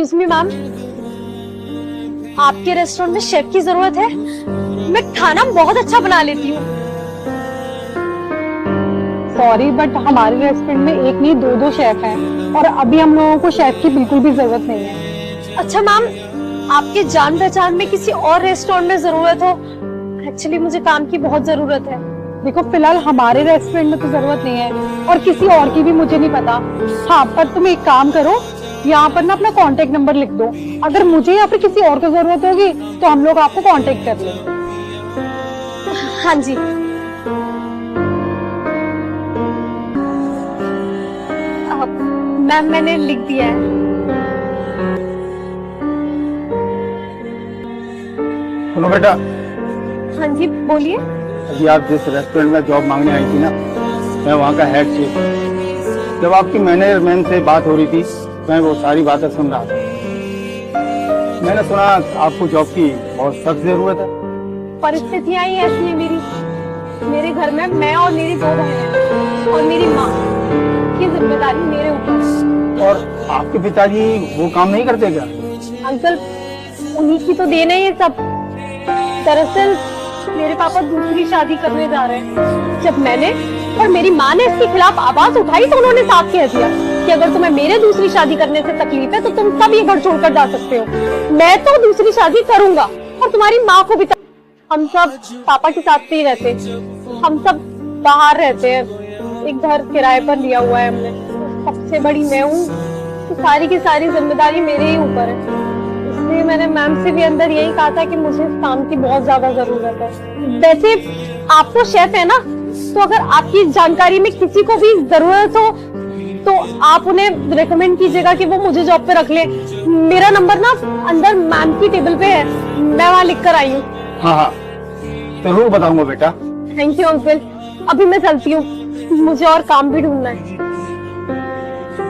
Excuse me ma'am, आपके restaurant में chef की जरूरत है? मैं खाना बहुत अच्छा बना लेती हूँ। सॉरी बट हमारे रेस्टोरेंट में एक नहीं दो शेफ हैं और अभी हम लोगों को शेफ की बिल्कुल भी जरूरत नहीं है। अच्छा मैम, आपके जान पहचान में किसी और रेस्टोरेंट में जरूरत हो? एक्चुअली मुझे काम की बहुत जरूरत है। देखो फिलहाल हमारे रेस्टोरेंट में तो जरूरत नहीं है और किसी और की भी मुझे नहीं पता। हाँ पर तुम एक काम करो, यहाँ पर ना अपना कांटेक्ट नंबर लिख दो, अगर मुझे या फिर किसी और को जरूरत होगी तो हम लोग आपको कांटेक्ट कर लेंगे। हाँ जी। मैम मैंने लिख दिया है। सुनो बेटा, हाँ जी बोलिए। अभी आप जिस रेस्टोरेंट में जॉब मांगने आई थी ना, मैं वहाँ का हेड शेफ। जब आपकी मैनेजरमैन से बात हो रही थी मैं वो सारी बातें सुन रहा था। मैंने सुना आपको जॉब की बहुत सख्त जरूरत है। परिस्थितियां ही ऐसी है मेरे घर में मैं और मेरी 2 बहनें और मेरी माँ की जिम्मेदारी मेरे ऊपर है। और आपके पिताजी वो काम नहीं करते क्या? अंकल, उन्हीं की तो देन है ये सब। दरअसल मेरे पापा दूसरी शादी करने जा रहे हैं। जब मैंने और मेरी माँ ने इसके खिलाफ आवाज उठाई तो उन्होंने साफ कह दिया कि अगर तुम्हें मेरे दूसरी शादी करने से तकलीफ है तो तुम सब ये घर छोड़कर जा सकते हो। मैं तो दूसरी शादी करूंगा और तुम्हारी माँ को भी। हम सब पापा के साथ नहीं रहते, हम सब बाहर रहते हैं। एक घर किराए पर लिया हुआ है हमने। सबसे बड़ी मैं हूँ तो सारी की सारी जिम्मेदारी मेरे ही ऊपर है। इसलिए मैंने मैम से भी अंदर यही कहा था कि मुझे इस काम की बहुत ज्यादा जरूरत है। वैसे आप तो शेफ है ना, तो अगर आपकी जानकारी में किसी को भी जरूरत हो तो आप उन्हें रिकमेंड कीजिएगा कि वो मुझे जॉब पे रख ले। मेरा नंबर ना अंदर मैम की टेबल पे है, मैं वहाँ लिख कर आई हूँ। हाँ हाँ जरूर बताऊंगा बेटा। थैंक यू अंकल, अभी मैं चलती हूँ, मुझे और काम भी ढूंढना है।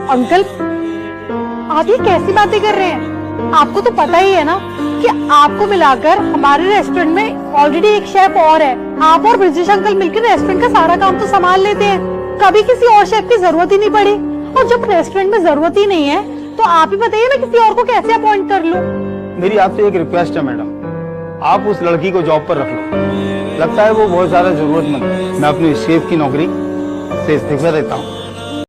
अंकल आप ये कैसी बातें कर रहे हैं? आपको तो पता ही है ना कि आपको मिलाकर हमारे रेस्टोरेंट में ऑलरेडी एक शेफ और है। आप और ब्रिजेश अंकल मिलकर रेस्टोरेंट का सारा काम तो संभाल लेते हैं, कभी किसी और शेफ की जरूरत ही नहीं पड़ी। और जब रेस्टोरेंट में जरूरत ही नहीं है तो आप ही बताइए मैं किसी और को कैसे अपॉइंट कर लूं? मेरी आपसे एक रिक्वेस्ट है मैडम, आप उस लड़की को जॉब पर रख लो। लगता है वो बहुत ज्यादा जरूरतमंद है। मैं अपनी शेफ की नौकरी से इस्तीफा देता हूँ।